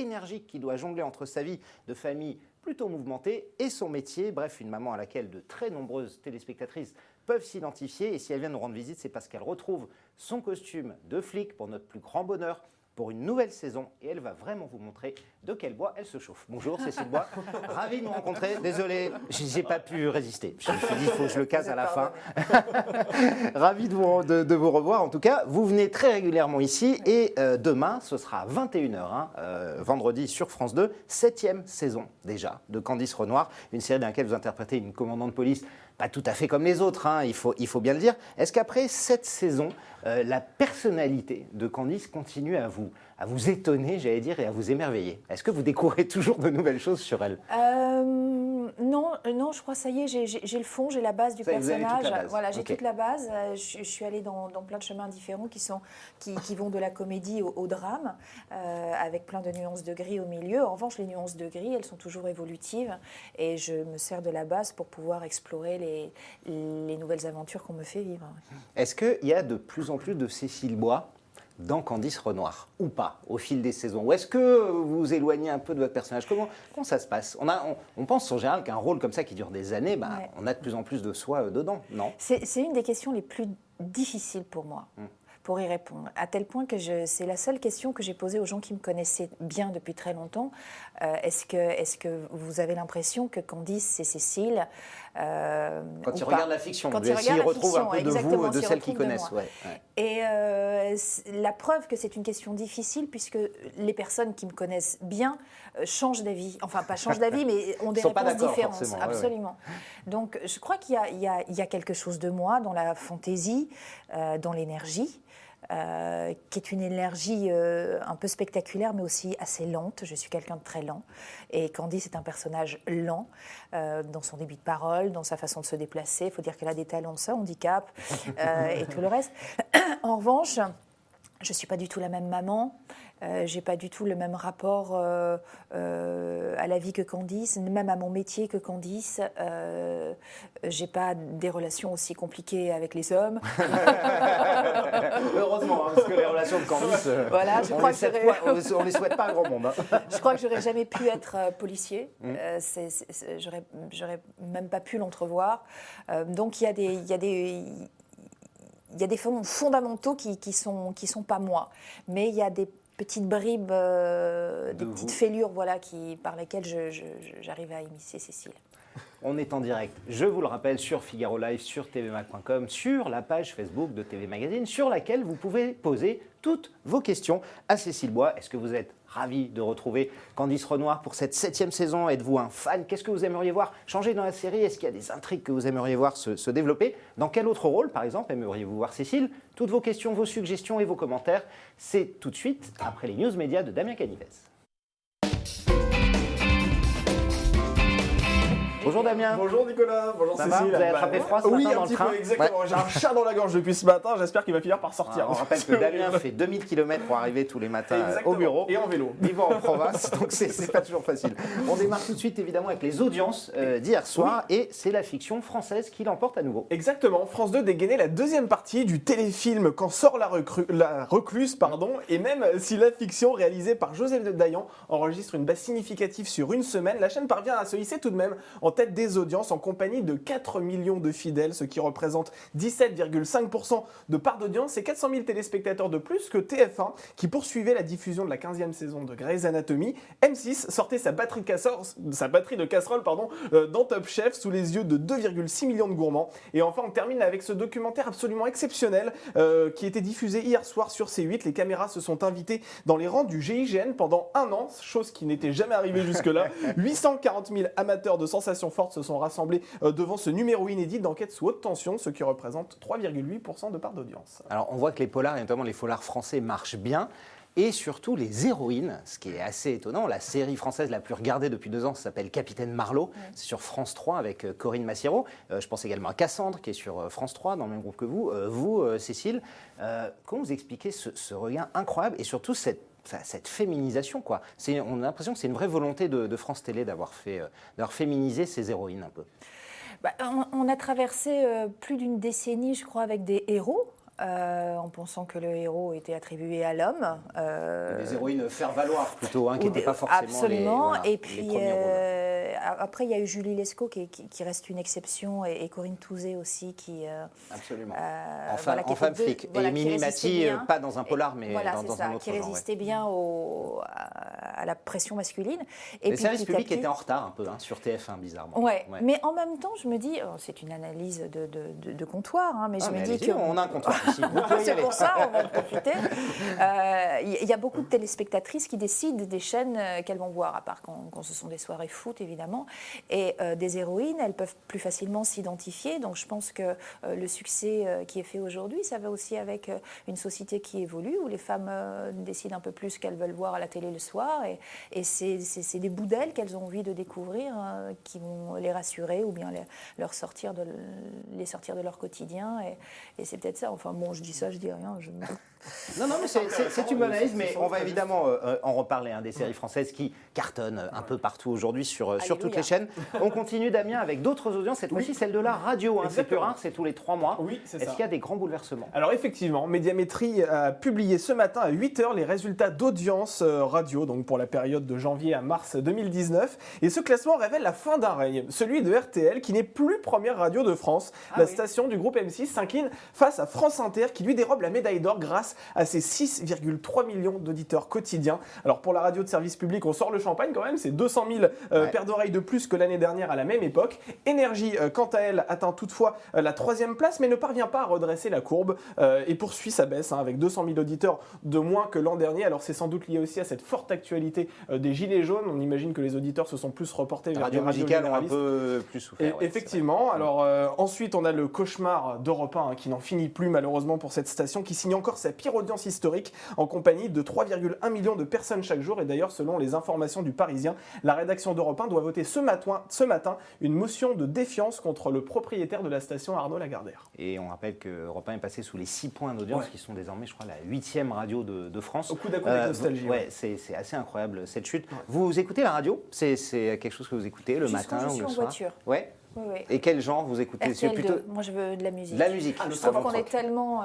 énergique qui doit jongler entre sa vie de famille plutôt mouvementée et son métier. Bref, une maman à laquelle de très nombreuses téléspectatrices peuvent s'identifier. Et si elle vient nous rendre visite, c'est parce qu'elle retrouve son costume de flic pour notre plus grand bonheur pour une nouvelle saison. Et elle va vraiment vous montrer de quel bois elle se chauffe. Bonjour Cécile Bois, ravie de vous rencontrer. Désolé, j'ai pas pu résister. Je me suis dit, il faut que je le case à la fin. Ravi de vous revoir. En tout cas, vous venez très régulièrement ici. Et demain, ce sera à 21h, vendredi sur France 2, 7e saison déjà de Candice Renoir, une série dans laquelle vous interprétez une commandante de police pas tout à fait comme les autres, il faut bien le dire. Est-ce qu'après cette saison, la personnalité de Candice continue à vous étonner, j'allais dire, et à vous émerveiller? Est-ce que vous découvrez toujours de nouvelles choses sur elle? Non, je crois, ça y est, j'ai le fond, j'ai la base du personnage. Voilà, j'ai Okay. toute la base. Je suis allée dans plein de chemins différents qui vont de la comédie au drame, avec plein de nuances de gris au milieu. En revanche, les nuances de gris, elles sont toujours évolutives. Et je me sers de la base pour pouvoir explorer les nouvelles aventures qu'on me fait vivre. Est-ce qu'il y a de plus en plus de Cécile Bois dans Candice Renoir, ou pas, au fil des saisons? Ou est-ce que vous vous éloignez un peu de votre personnage? Comment ça se passe? On pense en général qu'un rôle comme ça qui dure des années, Ouais. on a de plus en plus de soi dedans, non? C'est une des questions les plus difficiles pour moi. Pour y répondre, à tel point que c'est la seule question que j'ai posée aux gens qui me connaissaient bien depuis très longtemps. Est-ce que vous avez l'impression que Candice, c'est Cécile Quand ils regardent la fiction, quand ils s'ils retrouvent un peu de vous, de s'ils celles qui retrouvent de connaissent. moi. Ouais. Et la preuve que c'est une question difficile, puisque les personnes qui me connaissent bien changent d'avis. Enfin, pas changent d'avis, mais ont des réponses différentes. Absolument. Ouais. Donc, je crois qu'il y a quelque chose de moi dans la fantaisie, dans l'énergie. Qui est une énergie un peu spectaculaire, mais aussi assez lente. Je suis quelqu'un de très lent. Et Candice est un personnage lent dans son débit de parole, dans sa façon de se déplacer. Il faut dire qu'elle a des talents, ça, handicap, et tout le reste. En revanche, je ne suis pas du tout la même maman. Je n'ai pas du tout le même rapport à la vie que Candice, même à mon métier que Candice. Je n'ai pas des relations aussi compliquées avec les hommes. Heureusement, parce que les relations de Candice, voilà, on les souhaite pas à grand monde. Je crois que j'aurais jamais pu être policier. J'aurais même pas pu l'entrevoir. Donc il y a des fondamentaux qui sont pas moi. Mais il y a des petites bribes, des petites fêlures, voilà, par lesquelles j'arrive à immiscer Cécile. On est en direct, je vous le rappelle, sur Figaro Live, sur tvmac.com, sur la page Facebook de TV Magazine, sur laquelle vous pouvez poser toutes vos questions à Cécile Bois. Est-ce que vous êtes ravi de retrouver Candice Renoir pour cette 7e saison? Êtes-vous un fan? Qu'est-ce que vous aimeriez voir changer dans la série? Est-ce qu'il y a des intrigues que vous aimeriez voir se développer? Dans quel autre rôle, par exemple, aimeriez-vous voir Cécile? Toutes vos questions, vos suggestions et vos commentaires, c'est tout de suite après les news médias de Damien Canivez. Bonjour Damien. Bonjour Nicolas, bonjour Ça Cécile. va, vous avez attrapé froid ce matin dans le train? Oui, un petit peu, exactement. Ouais. J'ai un chat dans la gorge depuis ce matin, j'espère qu'il va finir par sortir. On rappelle que Damien fait 2000 km pour arriver tous les matins exactement. Au bureau. Et en vélo. Vivant en province, donc c'est pas toujours facile. On démarre tout de suite évidemment avec les audiences d'hier soir, et c'est la fiction française qui l'emporte à nouveau. Exactement, France 2 dégainait la deuxième partie du téléfilm Quand sort la recluse, et même si la fiction réalisée par Joseph Dayan enregistre une base significative sur une semaine, la chaîne parvient à se hisser tout de même en tête des audiences en compagnie de 4 millions de fidèles, ce qui représente 17,5% de part d'audience et 400 000 téléspectateurs de plus que TF1 qui poursuivait la diffusion de la 15e saison de Grey's Anatomy. M6 sortait sa batterie de casseroles dans Top Chef sous les yeux de 2,6 millions de gourmands. Et enfin, on termine avec ce documentaire absolument exceptionnel qui était diffusé hier soir sur C8. Les caméras se sont invitées dans les rangs du GIGN pendant un an, chose qui n'était jamais arrivée jusque-là. 840 000 amateurs de sensations fortes se sont rassemblés devant ce numéro inédit d'enquête sous haute tension, ce qui représente 3,8% de part d'audience. Alors on voit que les polars, et notamment les polars français, marchent bien. Et surtout les héroïnes, ce qui est assez étonnant. La série française la plus regardée depuis 2 ans, ça s'appelle Capitaine Marlowe. C'est sur France 3 avec Corinne Massiero. Je pense également à Cassandre qui est sur France 3 dans le même groupe que vous. Cécile, comment vous expliquez ce regain incroyable et surtout cette féminisation, quoi. On a l'impression que c'est une vraie volonté de France Télé d'avoir féminisé ces héroïnes un peu. On a traversé plus d'une décennie, je crois, avec des héros. en pensant que le héros était attribué à l'homme. Des héroïnes faire valoir plutôt, qui n'étaient pas forcément absolument. les Et puis premiers rôles. après, il y a eu Julie Lescaut qui reste une exception et Corinne Touzé aussi qui. Absolument. En femme flic. Et Mimi Mati, pas dans un polar, mais dans un autre qui résistait bien à la pression masculine. Les services publics étaient en retard un peu sur TF1, bizarrement. Ouais. Mais en même temps, je me dis, c'est une analyse de comptoir, mais je me dis que on a un comptoir ici. C'est pour ça, on va en profiter. Il y a beaucoup de téléspectatrices qui décident des chaînes qu'elles vont voir, à part quand ce sont des soirées foot, évidemment. Et des héroïnes, elles peuvent plus facilement s'identifier. Donc je pense que le succès qui est fait aujourd'hui, ça va aussi avec une société qui évolue, où les femmes décident un peu plus ce qu'elles veulent voir à la télé le soir. Et c'est des bouts d'elles qu'elles ont envie de découvrir, qui vont les rassurer ou bien les sortir de leur quotidien. Et c'est peut-être ça. Enfin bon, je dis ça, je dis rien. Non, mais c'est une bonne analyse, mais on va évidemment en reparler, des séries françaises qui cartonnent un peu partout aujourd'hui sur toutes les chaînes. On continue, Damien, avec d'autres audiences, cette fois-ci celle de la radio. C'est plus rare, c'est tous les 3 mois. Oui, c'est ça. Est-ce qu'il y a des grands bouleversements? Alors effectivement, Médiamétrie a publié ce matin à 8h les résultats d'audience radio, donc pour la période de janvier à mars 2019. Et ce classement révèle la fin d'un règne, celui de RTL, qui n'est plus première radio de France. La station du groupe M6 s'incline face à France Inter, qui lui dérobe la médaille d'or grâce à ses 6,3 millions d'auditeurs quotidiens. Alors pour la radio de service public, on sort le champagne quand même, c'est 200 000 paires d'oreilles de plus que l'année dernière à la même époque. Énergie, quant à elle, atteint toutefois la 3e place, mais ne parvient pas à redresser la courbe et poursuit sa baisse, avec 200 000 auditeurs de moins que l'an dernier. Alors c'est sans doute lié aussi à cette forte actualité des Gilets jaunes. On imagine que les auditeurs se sont plus reportés vers les radios musicales ont un généralistes. peu plus souffert. Effectivement. Alors ensuite, on a le cauchemar d'Europe 1 qui n'en finit plus malheureusement pour cette station, qui signe encore sa pire audience historique en compagnie de 3,1 millions de personnes chaque jour. Et d'ailleurs, selon les informations du Parisien, la rédaction d'Europe 1 doit voter ce matin une motion de défiance contre le propriétaire de la station, Arnaud Lagardère. Et on rappelle que Europe 1 est passé sous les 6 points d'audience, qui sont désormais, je crois, la 8e radio de France. Au coup d'un coup avec nostalgie. C'est assez incroyable cette chute. Ouais. Vous écoutez la radio? C'est quelque chose que vous écoutez le matin ou le soir? En voiture. Ouais. Oui. Et quel genre vous écoutez? RTL2. Moi, je veux de la musique. De la musique. Je trouve qu'on est tellement,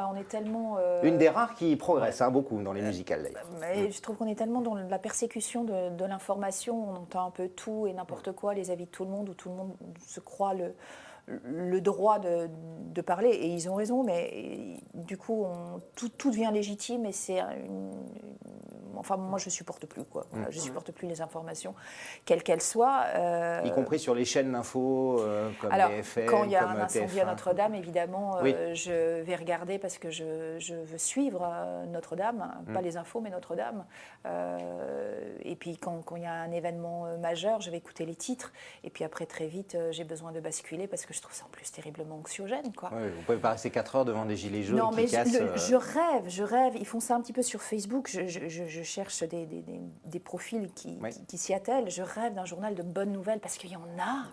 une des rares qui progresse beaucoup dans les musicales d'ailleurs. Mais je trouve qu'on est tellement dans la persécution de l'information. On entend un peu tout et n'importe quoi, les avis de tout le monde, où tout le monde se croit le droit de parler, et ils ont raison, mais du coup tout devient légitime, et c'est enfin moi je supporte plus Voilà, je supporte plus les informations quelles qu'elles soient, y compris sur les chaînes d'infos comme BFM, quand il y a un TF1. incendie à Notre-Dame, évidemment, je vais regarder parce que je veux suivre Notre-Dame, pas les infos mais Notre-Dame, et puis quand il y a un événement majeur, je vais écouter les titres, et puis après très vite j'ai besoin de basculer parce que je trouve ça en plus terriblement anxiogène. Vous pouvez pas rester 4 heures devant des gilets jaunes qui cassent. Je rêve. Ils font ça un petit peu sur Facebook. Je cherche des profils qui s'y attellent. Je rêve d'un journal de bonnes nouvelles parce qu'il y en a.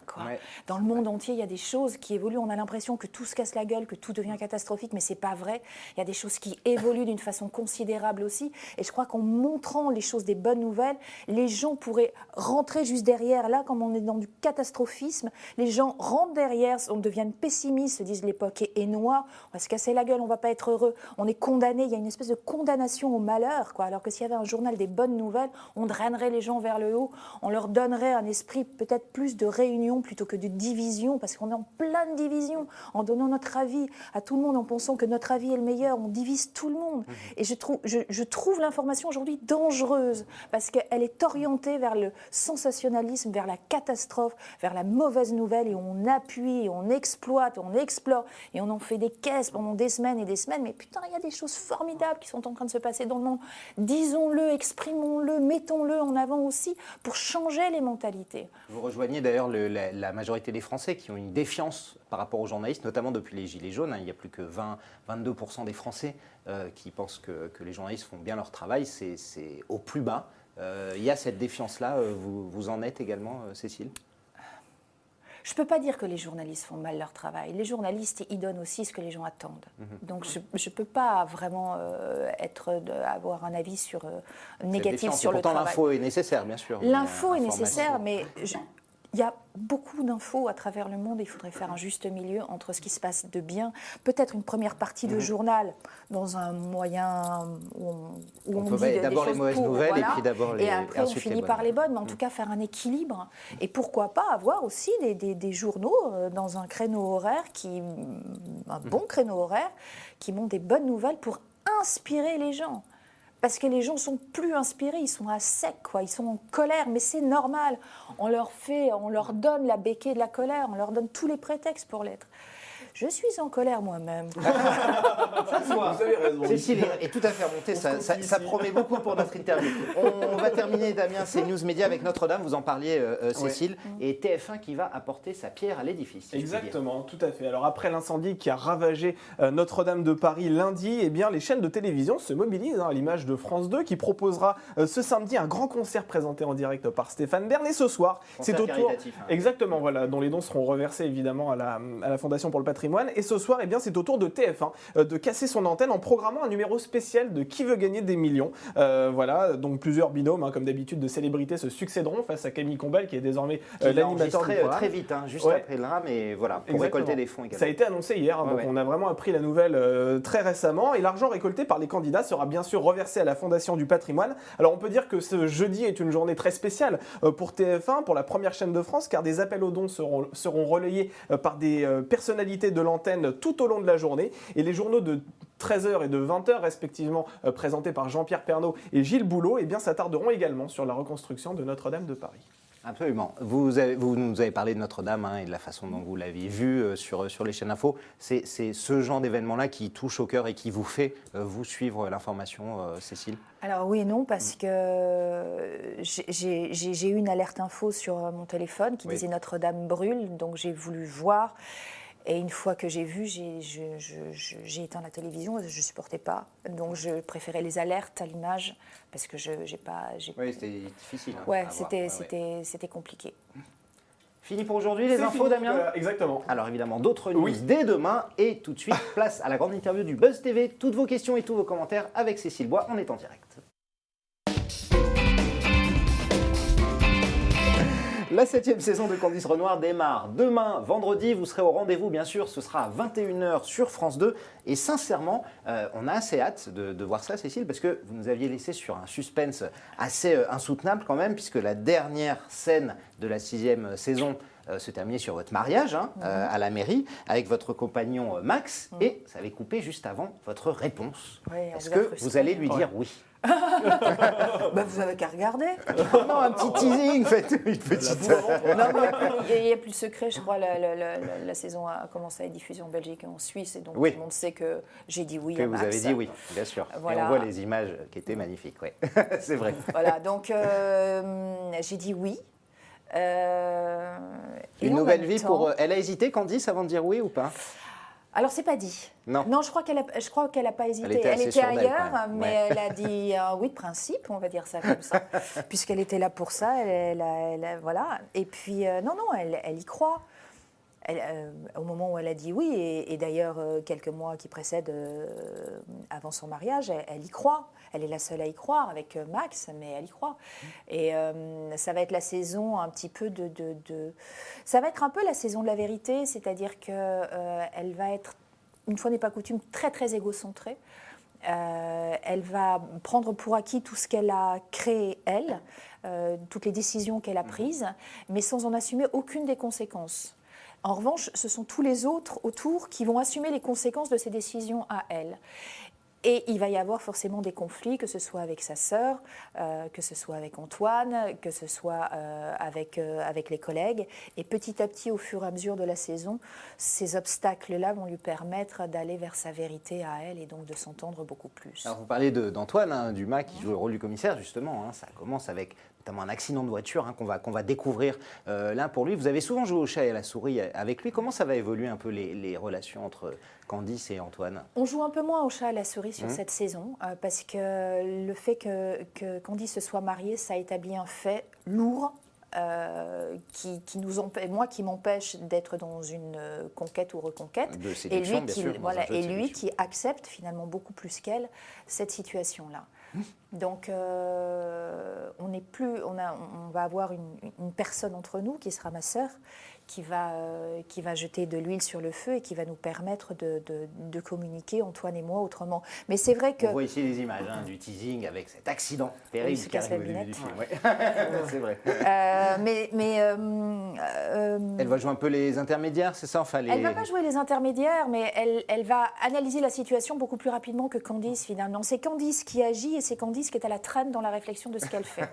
Dans le monde entier, il y a des choses qui évoluent. On a l'impression que tout se casse la gueule, que tout devient catastrophique, mais c'est pas vrai. Il y a des choses qui évoluent d'une façon considérable aussi. Et je crois qu'en montrant les choses des bonnes nouvelles, les gens pourraient rentrer juste derrière. Là, comme on est dans du catastrophisme, les gens rentrent derrière, on devient pessimiste, se disent l'époque est noire, on va se casser la gueule, on va pas être heureux, on est condamné, il y a une espèce de condamnation au malheur, alors que s'il y avait un journal des bonnes nouvelles, on drainerait les gens vers le haut, on leur donnerait un esprit peut-être plus de réunion plutôt que de division, parce qu'on est en pleine division, en donnant notre avis à tout le monde, en pensant que notre avis est le meilleur, on divise tout le monde. Et je trouve l'information aujourd'hui dangereuse, parce qu'elle est orientée vers le sensationnalisme, vers la catastrophe, vers la mauvaise nouvelle, et on appuie, on exploite, on explore, et on en fait des caisses pendant des semaines et des semaines, mais putain, il y a des choses formidables qui sont en train de se passer dans le monde. Disons-le, exprimons-le, mettons-le en avant aussi pour changer les mentalités. Vous rejoignez d'ailleurs la majorité des Français qui ont une défiance par rapport aux journalistes, notamment depuis les Gilets jaunes. Il y a plus que 22% des Français qui pensent que les journalistes font bien leur travail. C'est au plus bas. Il y a cette défiance-là. Vous en êtes également, Cécile ? Je ne peux pas dire que les journalistes font mal leur travail. Les journalistes, ils donnent aussi ce que les gens attendent. Donc je ne peux pas vraiment avoir un avis négatif sur le travail. Pourtant, l'info est nécessaire, bien sûr. L'info est nécessaire, mais Il y a beaucoup d'infos à travers le monde. Il faudrait faire un juste milieu entre ce qui se passe de bien, peut-être une première partie de journal dans un moyen où on dit d'abord les mauvaises nouvelles et puis d'abord les. Et après on finit par les bonnes. Mais en tout cas faire un équilibre. Et pourquoi pas avoir aussi des journaux dans un créneau horaire un bon créneau horaire qui montrent des bonnes nouvelles pour inspirer les gens. Parce que les gens sont plus inspirés, ils sont à sec, quoi. Ils sont en colère, mais c'est normal. On leur donne la béquille de la colère, on leur donne tous les prétextes pour l'être. Je suis en colère moi-même. Vous avez raison. Cécile est tout à fait remontée, ça promet beaucoup pour notre interview. On va terminer, Damien, ces news médias avec Notre-Dame, vous en parliez, Cécile, et TF1 qui va apporter sa pierre à l'édifice. Si exactement, tout à fait. Alors après l'incendie qui a ravagé Notre-Dame de Paris lundi, eh bien, les chaînes de télévision se mobilisent, à l'image de France 2, qui proposera ce samedi un grand concert présenté en direct par Stéphane Bern. Et ce soir, c'est au tour... Exactement, voilà, dont les dons seront reversés évidemment à la Fondation pour le patrimoine. Et ce soir, eh bien, c'est au tour de TF1 de casser son antenne en programmant un numéro spécial de Qui veut gagner des millions. Voilà, donc plusieurs binômes, comme d'habitude, de célébrités se succéderont face à Camille Combal, qui est désormais l'animateur du programme. Très vite, juste après le drame, et voilà, pour récolter des fonds également. Ça a été annoncé hier, donc on a vraiment appris la nouvelle très récemment. Et l'argent récolté par les candidats sera bien sûr reversé à la Fondation du patrimoine. Alors on peut dire que ce jeudi est une journée très spéciale pour TF1, pour la première chaîne de France, car des appels aux dons seront relayés par des personnalités de l'antenne tout au long de la journée. Et les journaux de 13h et de 20h respectivement, présentés par Jean-Pierre Pernaut et Gilles Boulot, eh bien, s'attarderont également sur la reconstruction de Notre-Dame de Paris. Absolument. Vous nous avez parlé de Notre-Dame et de la façon dont vous l'avez vu sur les chaînes info. C'est ce genre d'événement-là qui touche au cœur et qui vous fait vous suivre l'information, Cécile? Alors oui et non, parce que j'ai eu une alerte info sur mon téléphone qui disait Notre-Dame brûle, donc j'ai voulu voir. Et une fois que j'ai vu, j'ai éteint la télévision, je ne supportais pas. Donc je préférais les alertes à l'image, parce que j'ai pas... Oui, c'était difficile. Ouais, c'était compliqué. Fini pour aujourd'hui, les infos, Damien? Exactement. Alors évidemment, d'autres news dès demain. Et tout de suite, place à la grande interview du Buzz TV. Toutes vos questions et tous vos commentaires avec Cécile Bois. On est en direct. La 7e saison de Candice Renoir démarre demain, vendredi. Vous serez au rendez-vous, bien sûr. Ce sera à 21h sur France 2. Et sincèrement, on a assez hâte de voir ça, Cécile, parce que vous nous aviez laissé sur un suspense assez insoutenable quand même, puisque la dernière scène de la 6e saison se terminait sur votre mariage à la mairie avec votre compagnon Max. Et ça avait coupé juste avant votre réponse. Est-ce que vous allez lui dire oui? Vous avez qu'à regarder. Non, un petit teasing, faites une petite. Non, il n'y a plus de secret, je crois. La saison a commencé à être diffusée en Belgique et en Suisse, et donc tout le monde sait que j'ai dit oui à Max. Vous avez dit oui, bien sûr. Voilà. Et on voit les images qui étaient magnifiques, c'est vrai. Voilà, donc j'ai dit oui. Une nouvelle vie pour. Elle a hésité, Candice, avant de dire oui ou pas? Alors, c'est pas dit. Non, je crois qu'elle a pas hésité. Elle était ailleurs, mais elle a dit oui de principe, on va dire ça comme ça, puisqu'elle était là pour ça. Voilà. Et puis, non, elle y croit. Au moment où elle a dit oui, et d'ailleurs quelques mois qui précèdent avant son mariage, elle y croit. Elle est la seule à y croire avec Max, mais elle y croit. Et ça va être la saison un petit peu ça va être un peu la saison de la vérité, c'est-à-dire qu'elle va être, une fois n'est pas coutume, très très égocentrée. Elle va prendre pour acquis tout ce qu'elle a créé, elle, toutes les décisions qu'elle a prises, mais sans en assumer aucune des conséquences. En revanche, ce sont tous les autres autour qui vont assumer les conséquences de ces décisions à elle. Et il va y avoir forcément des conflits, que ce soit avec sa sœur, que ce soit avec Antoine, que ce soit avec les collègues. Et petit à petit, au fur et à mesure de la saison, ces obstacles-là vont lui permettre d'aller vers sa vérité à elle et donc de s'entendre beaucoup plus. Alors vous parlez d'Antoine, Dumas, qui joue le rôle du commissaire, justement. Ça commence avec notamment un accident de voiture qu'on va découvrir là pour lui. Vous avez souvent joué au chat et à la souris avec lui. Comment ça va évoluer un peu les relations entre Candice et Antoine? On joue un peu moins au chat et à la souris sur cette saison, parce que le fait que Candice se soit mariée, ça établit un fait lourd, qui nous empêche, moi qui m'empêche d'être dans une conquête ou reconquête, de séduction, bien sûr, et lui qui accepte finalement beaucoup plus qu'elle cette situation-là. Donc, on va avoir une personne entre nous qui sera ma sœur, qui va jeter de l'huile sur le feu et qui va nous permettre de communiquer, Antoine et moi, autrement. Mais c'est vrai que... On voit ici les images du teasing avec cet accident terrible qui arrive au début du film. Ouais. C'est vrai. Elle va jouer un peu les intermédiaires, c'est ça enfin, Elle ne va pas jouer les intermédiaires, mais elle va analyser la situation beaucoup plus rapidement que Candice, finalement. C'est Candice qui agit et c'est Candice qui est à la traîne dans la réflexion de ce qu'elle fait.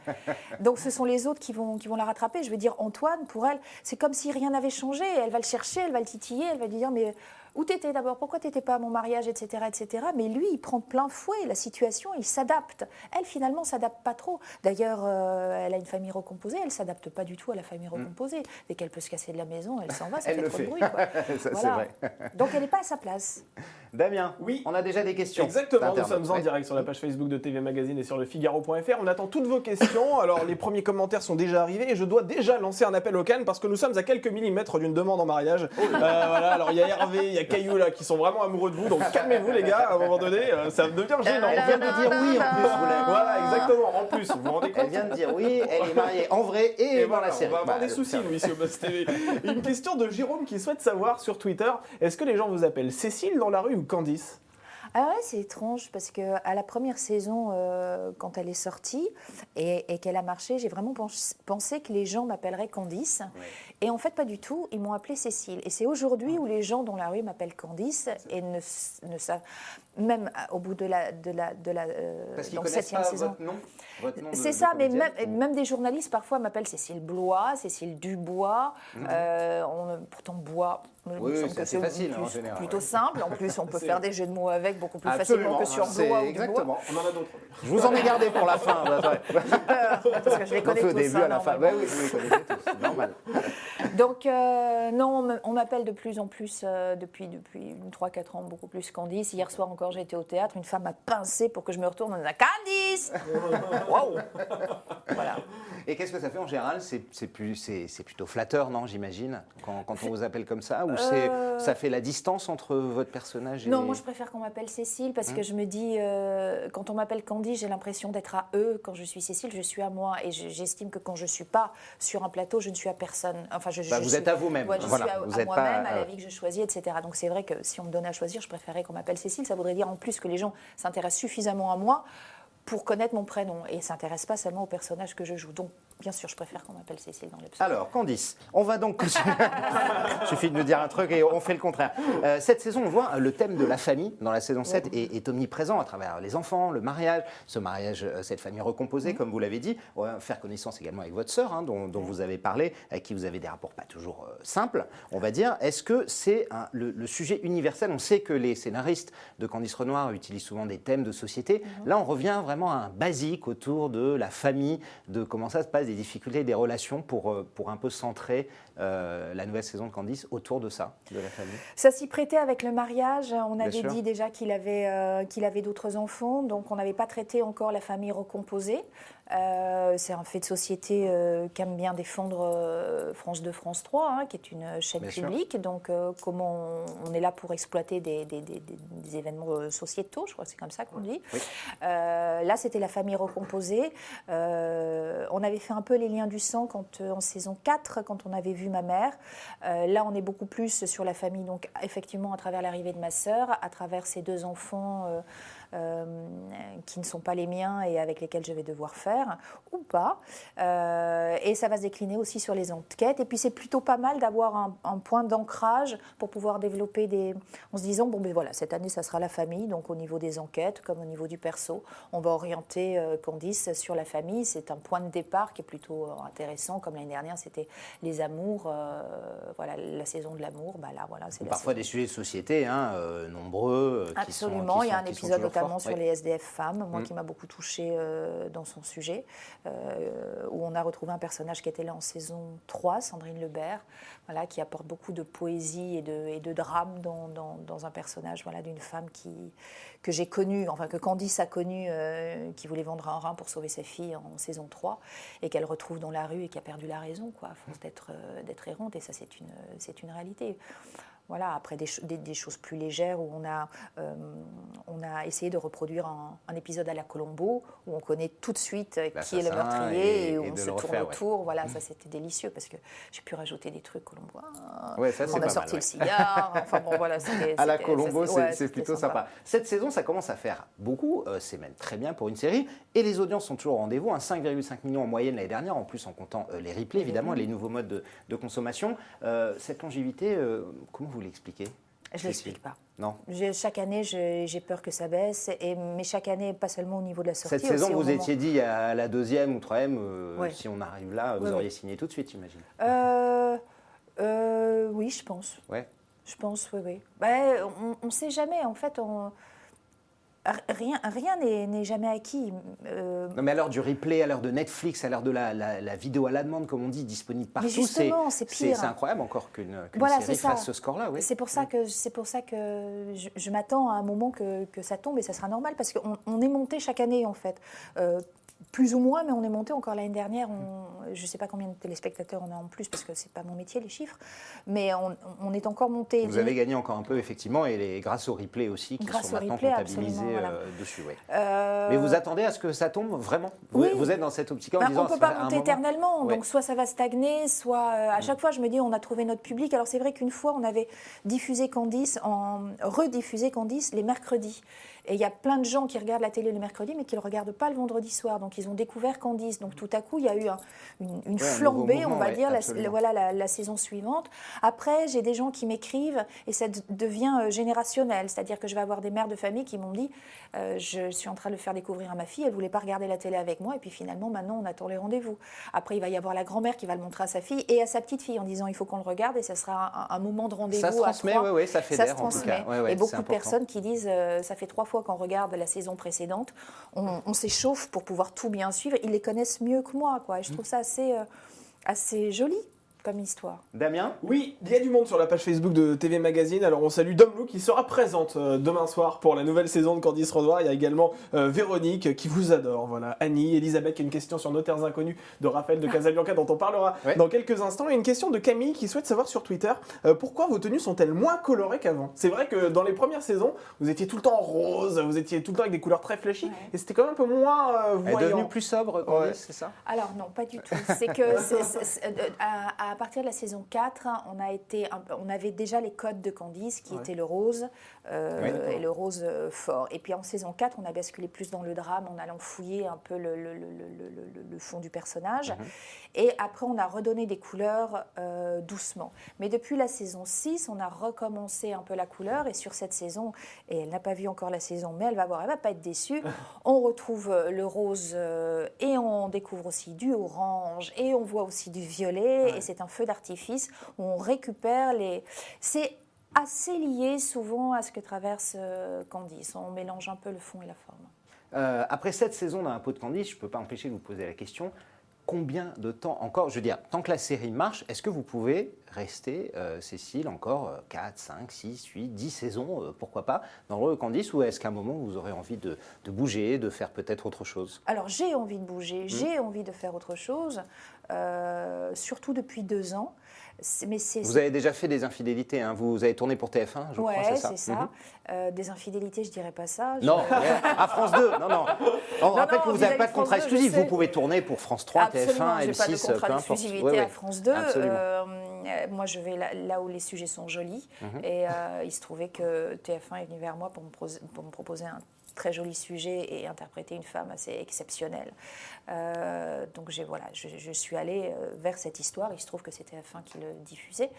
Donc ce sont les autres qui vont la rattraper. Je veux dire, Antoine, pour elle, c'est comme si rien n'avait changé. Elle va le chercher, elle va le titiller, elle va lui dire, mais où t'étais d'abord? Pourquoi t'étais pas à mon mariage, etc., etc. Mais lui, il prend plein fouet la situation, il s'adapte. Elle, finalement, s'adapte pas trop. D'ailleurs, elle a une famille recomposée, elle s'adapte pas du tout à la famille recomposée. Dès qu'elle peut se casser de la maison, elle s'en va, ça fait trop de bruit. Quoi. Ça, voilà. C'est vrai. Donc elle n'est pas à sa place. Damien, oui. On a déjà des questions. Exactement, nous sommes en direct sur la page Facebook de TV Magazine et sur le Figaro.fr. On attend toutes vos questions. Alors les premiers commentaires sont déjà arrivés et je dois déjà lancer un appel au Cannes parce que nous sommes à quelques millimètres d'une demande en mariage. Voilà, alors il y a Hervé, il y a Caillou là qui sont vraiment amoureux de vous, donc calmez-vous les gars, à un moment donné, ça devient gênant. Elle vient de dire oui en plus. Voilà, exactement, en plus, vous vous rendez compte? Elle vient de dire oui, elle est mariée en vrai et dans voilà, la série. On va avoir des soucis, nous, ici au Buzz TV. Une question de Jérôme qui souhaite savoir sur Twitter, est-ce que les gens vous appellent Cécile dans la rue ou Candice? Ah ouais, c'est étrange parce qu'à la première saison, quand elle est sortie et qu'elle a marché, j'ai vraiment pensé que les gens m'appelleraient Candice. Ouais. Et en fait, pas du tout. Ils m'ont appelée Cécile. Et c'est aujourd'hui où les gens dans la rue m'appellent Candice et ne savent, même au bout de la parce qu'ils dans connaissent 7e pas saison. Votre nom c'est ça, mais même des journalistes parfois m'appellent Cécile Blois, Cécile Dubois. Pourtant, Bois. Oui, c'est facile en général. Plutôt simple. En plus, on peut faire des jeux de mots avec beaucoup plus facilement que sur Blois ou exactement. Dubois. On en a d'autres. Je vous en ai gardé pour la fin. Parce que je les connais tous. Au début, à la fin. Oui, vous les connaissez tous. Normal. Donc, non, on m'appelle de plus en plus, depuis 3-4 ans, beaucoup plus Candice. Hier soir encore, j'étais au théâtre. Une femme m'a pincé pour que je me retourne en disant Candice. Waouh. Voilà. Et qu'est-ce que ça fait en général? C'est plutôt flatteur, non, j'imagine, quand on vous appelle comme ça? Ou ça fait la distance entre votre personnage et... Non, moi je préfère qu'on m'appelle Cécile parce que je me dis, quand on m'appelle Candy, j'ai l'impression d'être à eux. Quand je suis Cécile, je suis à moi. Et j'estime que quand je ne suis pas sur un plateau, je ne suis à personne. Enfin, vous êtes à vous-même. Ouais, je suis à moi-même, à la vie que je choisis, etc. Donc c'est vrai que si on me donnait à choisir, je préférais qu'on m'appelle Cécile. Ça voudrait dire en plus que les gens s'intéressent suffisamment à moi pour connaître mon prénom et ne s'intéressent pas seulement au personnage que je joue. Donc, bien sûr, je préfère qu'on m'appelle Cécile dans le pseudo. Alors, Candice, on va donc... Il suffit de me dire un truc et on fait le contraire. Cette saison, on voit le thème de la famille dans la saison 7 est omniprésent à travers les enfants, le mariage, cette famille recomposée, comme vous l'avez dit. On va faire connaissance également avec votre sœur, dont vous avez parlé, avec qui vous avez des rapports pas toujours simples, on va dire. Est-ce que c'est le sujet universel? On sait que les scénaristes de Candice Renoir utilisent souvent des thèmes de société. Là, on revient vraiment à un basique autour de la famille, de comment ça se passe, des difficultés, des relations pour un peu centrer la nouvelle saison de Candice autour de ça, de la famille. Ça s'y prêtait avec le mariage. On avait dit déjà qu'il avait d'autres enfants, donc on n'avait pas traité encore la famille recomposée. C'est un fait de société qu'aime bien défendre France 2, France 3, qui est une chaîne publique. Donc, comment on est là pour exploiter des événements sociétaux, je crois que c'est comme ça qu'on dit. Oui. Là, c'était la famille recomposée. On avait fait un peu les liens du sang en saison 4, quand on avait vu ma mère. Là, on est beaucoup plus sur la famille, donc effectivement, à travers l'arrivée de ma sœur, à travers ses 2 enfants qui ne sont pas les miens et avec lesquels je vais devoir faire, ou pas. Et ça va se décliner aussi sur les enquêtes. Et puis c'est plutôt pas mal d'avoir un point d'ancrage pour pouvoir développer en se disant, bon ben voilà, cette année ça sera la famille, donc au niveau des enquêtes comme au niveau du perso, on va orienter Candice sur la famille. C'est un point de départ qui est plutôt intéressant, comme l'année dernière c'était les amours, voilà, la saison de l'amour, bah là voilà, c'est parfois des sujets de société nombreux. Absolument, il y a un épisode notamment sur les SDF femmes, moi qui m'a beaucoup touchée dans son sujet, où on a retrouvé un personnage qui était là en saison 3, Sandrine Lebert, voilà, qui apporte beaucoup de poésie et de drame dans un personnage, voilà, d'une femme que j'ai connue, enfin que Candice a connue, qui voulait vendre un rein pour sauver sa fille en saison 3, et qu'elle retrouve dans la rue et qui a perdu la raison, quoi, à force d'être errante, et ça c'est une réalité. Voilà, après des choses plus légères où on a essayé de reproduire un épisode à la Colombo où on connaît tout de suite qui est le meurtrier et où on se tourne autour. Voilà, ça c'était délicieux parce que j'ai pu rajouter des trucs Colombo. Ouais, ça, on a sorti le cigare. Enfin bon, voilà, à la Colombo, c'est plutôt sympa. Cette saison, ça commence à faire beaucoup. C'est même très bien pour une série. Et les audiences sont toujours au rendez-vous. 5,5 millions en moyenne l'année dernière, en plus en comptant les replays, évidemment, les nouveaux modes de consommation. Cette longévité, comment vous l'expliquez? Je ne l'explique pas. Non. Chaque année, j'ai peur que ça baisse, mais chaque année, pas seulement au niveau de la sortie. Cette saison, vous étiez dit à la 2e ou 3e, ouais. Si on arrive là, vous auriez signé tout de suite, j'imagine. Oui, je pense. Ouais. Je pense, oui. On ne sait jamais, en fait. Rien n'est jamais acquis. Non, mais à l'heure du replay, à l'heure de Netflix, à l'heure de la vidéo à la demande, comme on dit, disponible partout, c'est pire. C'est incroyable encore qu'une série fasse ce score-là. Oui. C'est pour ça que je m'attends à un moment que ça tombe et ça sera normal parce qu'on est monté chaque année en fait. Plus ou moins, mais on est monté encore l'année dernière. Je ne sais pas combien de téléspectateurs on a en plus, parce que ce n'est pas mon métier, les chiffres. Mais on est encore monté. Vous avez gagné encore un peu, effectivement, et grâce au replay aussi, qui sont maintenant comptabilisés dessus. Ouais. Mais vous attendez à ce que ça tombe, vraiment? Vous êtes dans cette optique en disant... On ne peut pas monter éternellement, donc soit ça va stagner, soit... à chaque fois, je me dis, on a trouvé notre public. Alors c'est vrai qu'une fois, on avait rediffusé Candice les mercredis. Et il y a plein de gens qui regardent la télé le mercredi, mais qui ne le regardent pas le vendredi soir. Donc, ils ont découvert Candice. Donc, tout à coup, il y a eu une flambée, on va dire, la saison suivante. Après, j'ai des gens qui m'écrivent et ça devient générationnel. C'est-à-dire que je vais avoir des mères de famille qui m'ont dit je suis en train de le faire découvrir à ma fille, elle ne voulait pas regarder la télé avec moi. Et puis, finalement, maintenant, on attend les rendez-vous. Après, il va y avoir la grand-mère qui va le montrer à sa fille et à sa petite fille en disant il faut qu'on le regarde et ça sera un moment de rendez-vous. Ça se transmet, oui, ça fédère en tout cas. Et beaucoup de personnes qui disent ça fait 3 fois qu'on regarde la saison précédente, on s'échauffe pour pouvoir tout bien suivre. Ils les connaissent mieux que moi, quoi. Et je trouve ça assez joli comme histoire. Damien? Oui, il y a du monde sur la page Facebook de TV Magazine. Alors on salue Dom Lou qui sera présente demain soir pour la nouvelle saison de Candice Renoir. Il y a également Véronique qui vous adore. Voilà, Annie, Elisabeth qui a une question sur Notaires Inconnus de Raphaël de Casabianca dont on parlera dans quelques instants. Et une question de Camille qui souhaite savoir sur Twitter pourquoi vos tenues sont-elles moins colorées qu'avant? C'est vrai que dans les premières saisons, vous étiez tout le temps en rose, vous étiez tout le temps avec des couleurs très flashy et c'était quand même un peu moins voyant. Elle est devenue plus sobre, Candice, c'est ça? Alors non, pas du tout. C'est que à partir de la saison 4, on avait déjà les codes de Candice qui étaient le rose et le rose fort. Et puis en saison 4, on a basculé plus dans le drame en allant fouiller un peu le fond du personnage. Et après, on a redonné des couleurs doucement. Mais depuis la saison 6, on a recommencé un peu la couleur. Et sur cette saison, et elle n'a pas vu encore la saison, mais elle va voir, elle ne va pas être déçue. On retrouve le rose et on découvre aussi du orange et on voit aussi du violet. Et c'est un feu d'artifice où on récupère les... C'est assez lié souvent à ce que traverse Candice. On mélange un peu le fond et la forme. Après cette saison dans Un pot de Candice, je ne peux pas empêcher de vous poser la question. Combien de temps encore, je veux dire, tant que la série marche, est-ce que vous pouvez rester, Cécile, encore 4, 5, 6, 8, 10 saisons, pourquoi pas, dans le rôle de Candice, ou est-ce qu'à un moment vous aurez envie de bouger, de faire peut-être autre chose? Alors j'ai envie de bouger, j'ai envie de faire autre chose, surtout depuis 2 ans. Vous avez déjà fait des infidélités, hein. Vous avez tourné pour TF1, je crois, c'est ça? Oui, c'est ça. Des infidélités, je dirais pas ça. Non, à France 2, non. On rappelle que vous n'avez pas de contrat exclusif. Vous pouvez tourner pour France 3, Absolument, TF1, M6, peu importe. je n'ai pas de contrat d'exclusivité à France 2. Moi, je vais là où les sujets sont jolis. Et il se trouvait que TF1 est venu vers moi pour me proposer un très joli sujet et interpréter une femme assez exceptionnelle. Donc je suis allée vers cette histoire. Il se trouve que c'était TF1 qui le diffusait.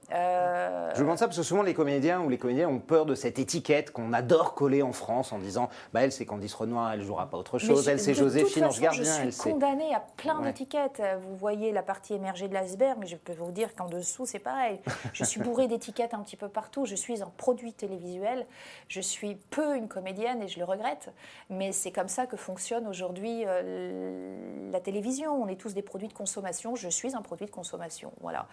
Je vous demande ça parce que souvent les comédiens ou les comédiennes ont peur de cette étiquette qu'on adore coller en France en disant elle c'est Candice Renoir, elle ne jouera pas autre chose, elle c'est Joséphine Ange Gardien. Je suis condamnée à plein d'étiquettes. Vous voyez la partie émergée de l'iceberg, mais je peux vous dire qu'en dessous c'est pareil. Je suis bourrée d'étiquettes un petit peu partout. Je suis un produit télévisuel. Je suis peu une comédienne et je le regrette, mais c'est comme ça que fonctionne aujourd'hui la télévision. On est tous des produits de consommation. Je suis un produit de consommation. Voilà.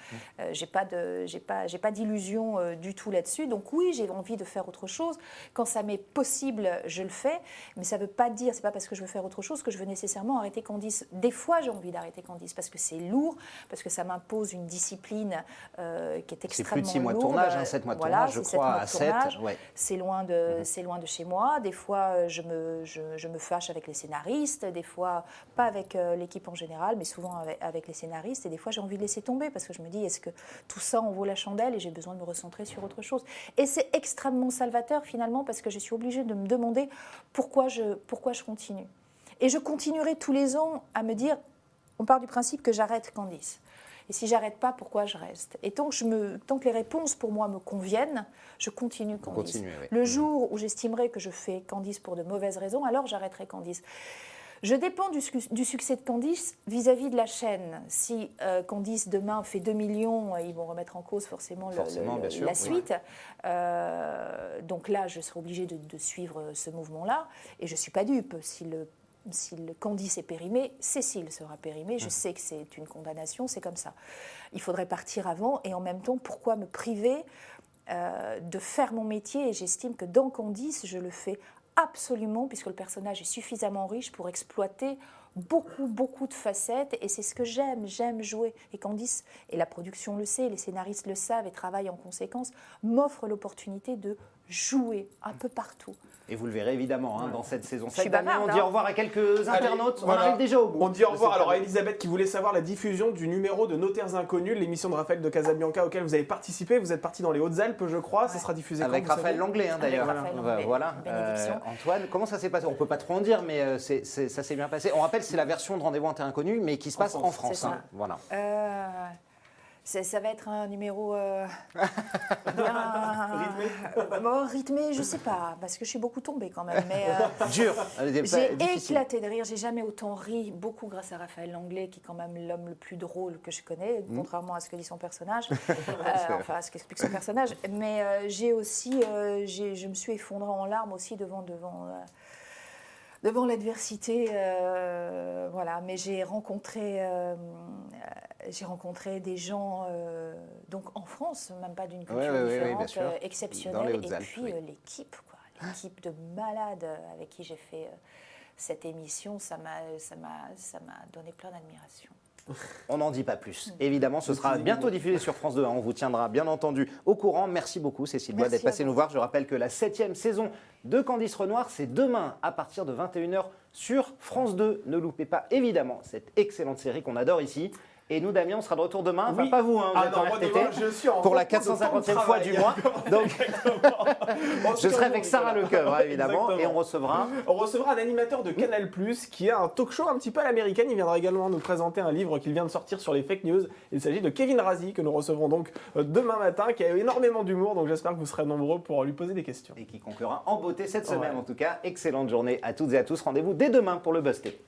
J'ai pas d'illusion du tout là-dessus. Donc oui, j'ai envie de faire autre chose. Quand ça m'est possible, je le fais. Mais ça ne veut pas dire, c'est pas parce que je veux faire autre chose que je veux nécessairement arrêter Candice. Des fois, j'ai envie d'arrêter Candice parce que c'est lourd, parce que ça m'impose une discipline qui est extrêmement lourde. C'est plus de 6 mois de tournage, 7 mois de tournage, je crois, à 7. Ouais. C'est loin de chez moi. Des fois, je me fâche avec les scénaristes. Des fois, pas avec l'équipe en général, mais souvent avec les scénaristes. Et des fois, j'ai envie de laisser tomber parce que je me dis, est-ce que tout ça en vaut la chandelle et j'ai besoin de me recentrer sur autre chose. Et c'est extrêmement salvateur finalement parce que je suis obligée de me demander pourquoi je continue. Et je continuerai tous les ans à me dire, on part du principe que j'arrête Candice. Et si j'arrête pas, pourquoi je reste? Et tant que les réponses pour moi me conviennent, je continue Candice. Oui. Le jour où j'estimerai que je fais Candice pour de mauvaises raisons, alors j'arrêterai Candice. Je dépends du succès de Candice vis-à-vis de la chaîne. Si Candice demain fait 2 millions, ils vont remettre en cause forcément la suite. Oui. Donc là, je serai obligée de suivre ce mouvement-là. Et je ne suis pas dupe. Si le Candice est périmé, Cécile sera périmée. Je sais que c'est une condamnation, c'est comme ça. Il faudrait partir avant et en même temps, pourquoi me priver de faire mon métier? Et j'estime que dans Candice, je le fais absolument, puisque le personnage est suffisamment riche pour exploiter beaucoup de facettes, et c'est ce que j'aime jouer. Et Candice, et la production le sait, les scénaristes le savent et travaillent en conséquence, m'offrent l'opportunité de jouer un peu partout. Et vous le verrez évidemment dans cette saison 7. On dit au revoir à quelques internautes. Voilà. On arrive déjà au bout. On dit au revoir alors à Elisabeth qui voulait savoir la diffusion du numéro de Notaires Inconnus, l'émission de Raphaël de Casabianca auquel vous avez participé. Vous êtes parti dans les Hautes-Alpes, je crois. Ouais. Ça sera diffusé avec Raphaël Langlais d'ailleurs. Voilà. Antoine, comment ça s'est passé? On ne peut pas trop en dire, mais ça s'est bien passé. On rappelle, c'est la version de Rendez-vous Inter Inconnus, mais qui se passe en France. Voilà. Ça va être un numéro rythmé, je sais pas, parce que je suis beaucoup tombée quand même. Mais, dur. J'ai éclaté de rire, j'ai jamais autant ri, beaucoup grâce à Raphaël Langlais, qui est quand même l'homme le plus drôle que je connais, contrairement à ce que dit son personnage, enfin à ce qu'explique son personnage. Mais j'ai aussi, je me suis effondrée en larmes aussi devant l'adversité, voilà. Mais j'ai rencontré des gens, donc en France, même pas d'une culture différente, exceptionnelle. Et puis l'équipe, l'équipe de malades avec qui j'ai fait cette émission, ça m'a donné plein d'admiration. On n'en dit pas plus. Évidemment, ce sera bientôt diffusé sur France 2. On vous tiendra bien entendu au courant. Merci beaucoup Cécile Bois d'être passée nous voir. Je rappelle que la 7e saison de Candice Renoir, c'est demain à partir de 21h sur France 2. Ne loupez pas évidemment cette excellente série qu'on adore ici. Et nous, Damien, on sera de retour demain. Enfin, pas vous, vous êtes en RTT, pour la 450e fois du mois. Donc, je serai avec Sarah Lecoeuvre, évidemment, et on recevra un animateur de Canal+, qui a un talk show un petit peu à l'américaine. Il viendra également nous présenter un livre qu'il vient de sortir sur les fake news. Il s'agit de Kevin Razi, que nous recevrons donc demain matin, qui a énormément d'humour. Donc j'espère que vous serez nombreux pour lui poser des questions. Et qui conclura en beauté cette semaine, en tout cas. Excellente journée à toutes et à tous. Rendez-vous dès demain pour le Buzz TV.